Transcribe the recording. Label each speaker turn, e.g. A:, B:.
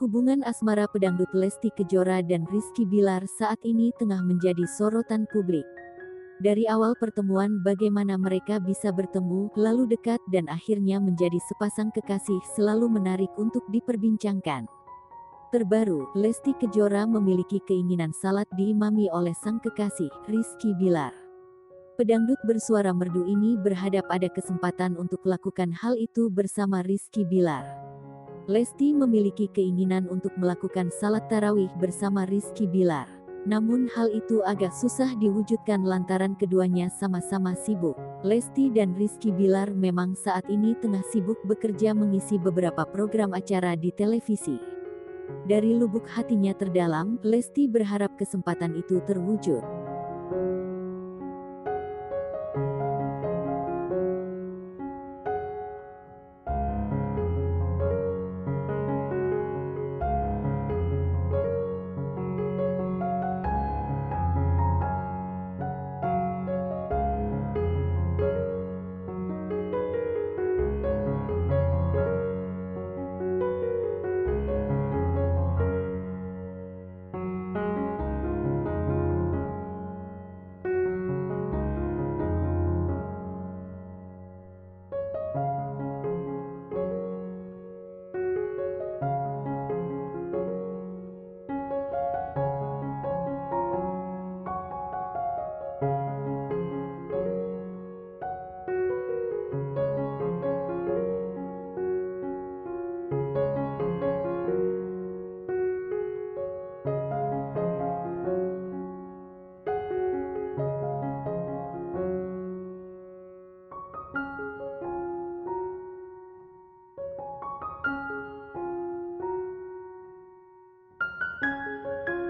A: Hubungan asmara pedangdut Lesti Kejora dan Rizky Bilar saat ini tengah menjadi sorotan publik. Dari awal pertemuan bagaimana mereka bisa bertemu, lalu dekat dan akhirnya menjadi sepasang kekasih selalu menarik untuk diperbincangkan. Terbaru, Lesti Kejora memiliki keinginan salat diimami oleh sang kekasih, Rizky Bilar. Pedangdut bersuara merdu ini berharap ada kesempatan untuk lakukan hal itu bersama Rizky Bilar. Lesti memiliki keinginan untuk melakukan salat tarawih bersama Rizky Bilar. Namun hal itu agak susah diwujudkan lantaran keduanya sama-sama sibuk. Lesti dan Rizky Bilar memang saat ini tengah sibuk bekerja mengisi beberapa program acara di televisi. Dari lubuk hatinya terdalam, Lesti berharap kesempatan itu terwujud.